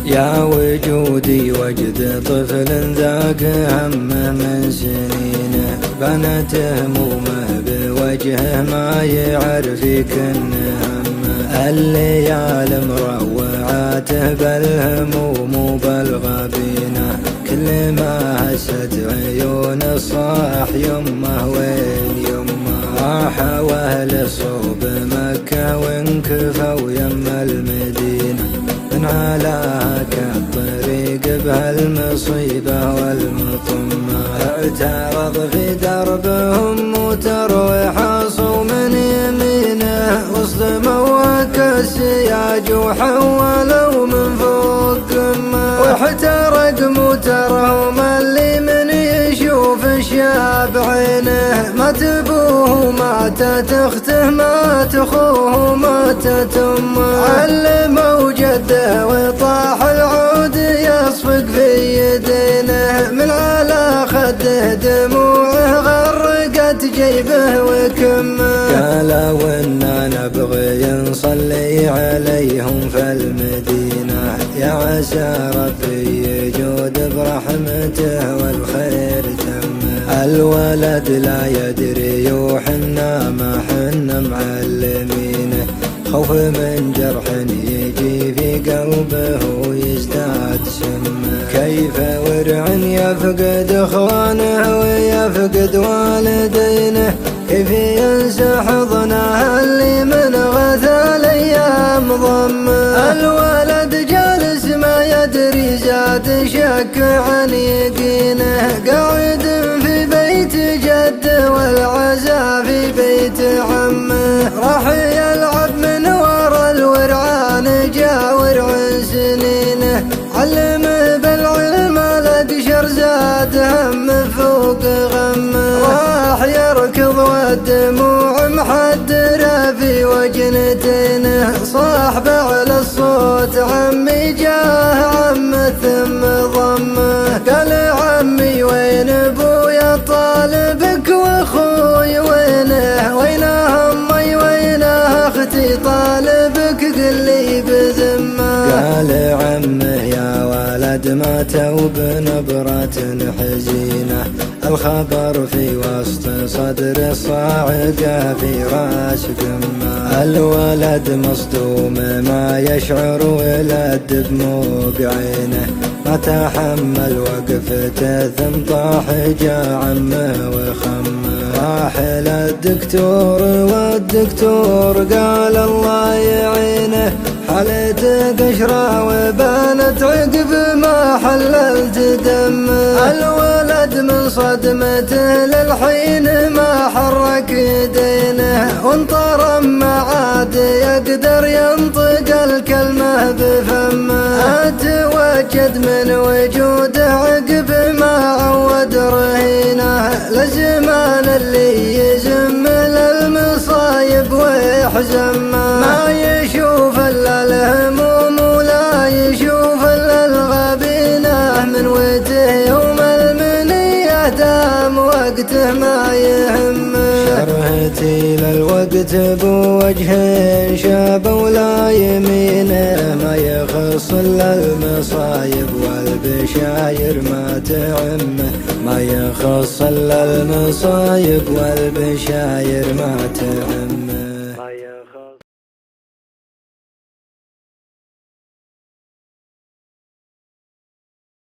يا وجودي وجد طفل ذاك همه من سنينه، بنت همومه بوجهه ما يعرف يكن همه. الليالي مروعاته بالهموم بالغبينه، كل ما هست عيون الصاح يمه وين يمه. راح واهل صوب مكة وانكفوا يم المدينة، من علاك الطريق بهالمصيبة والمطمة. اعترض في دربهم وتروي حاصوا من يمينه، وصدموا كالسياج وحولوا من فوق قمة. واحترق موترهم اللي من يشوف الشاب عينه، مات ابوه ماتت اخته مات اخوه ماتت امه. علموا جده وطاح العود يصفق في يدينه، من على خده دموعه غرقت جيبه وكمه. قالوا إنا نبغي نصلي عليهم في المدينة، يا عسى ربي يجود برحمته والخير تمه. الولد لا يدري وحنا ما حنا معلمينه، خوف من جرح يجي في قلبه ويزداد سمه. كيف ورع يفقد اخوانه ويفقد والدينه، كيف ينسى حضنه اللي من غثى الايام ضمه. الولد جالس ما يدري زاد شك عن يقينه، قاعد في بيت جده والعزا في بيت عمه. راح يلعب من ورا الورعان جا ورع سنينه، علمه بالعلم الأقشر زاد هم فوق غمه. راح يركض والدموع محدرة في وجنتينه، صاح بعلى الصوت عمي جاه عمه ثم ضمه. قال عمي وين ابويا طالبك واخوي وينه، وينه امي وينه اختي طالبك قل لي بذمه. قال عمه يا ولد ماتوا بنبرة حزينة، الخبر في وسط صدر الصاعقة في راس قمة. الولد مصدوم ما يشعر ولد دموع عينه، ما تحمل وقفته ثم طاح جا عمه وخمه. راح للدكتور والدكتور قال الله يعينه، حالته قشرة وبانت عقب ما حللت دمه. الولد من صدمته للحين ما حرك يدينه، وانطرم ما عاد يقدر ينطق الكلمة بفمه. اتوجد من وجوده عقب ما عود رهينه، لزمان اللي يزم للمصايب ويحزمه. ما يشوف الا الهموم ولا يشوف الا الغبينه، من وجهه يوم المنيه دام وقته ما يهمه. شرهتي للوقت بوجه شاب ولا يمينه، ما يخص الا المصايب والبشاير ما تعمه. ما يخص الا المصايب والبشاير ما تعمه.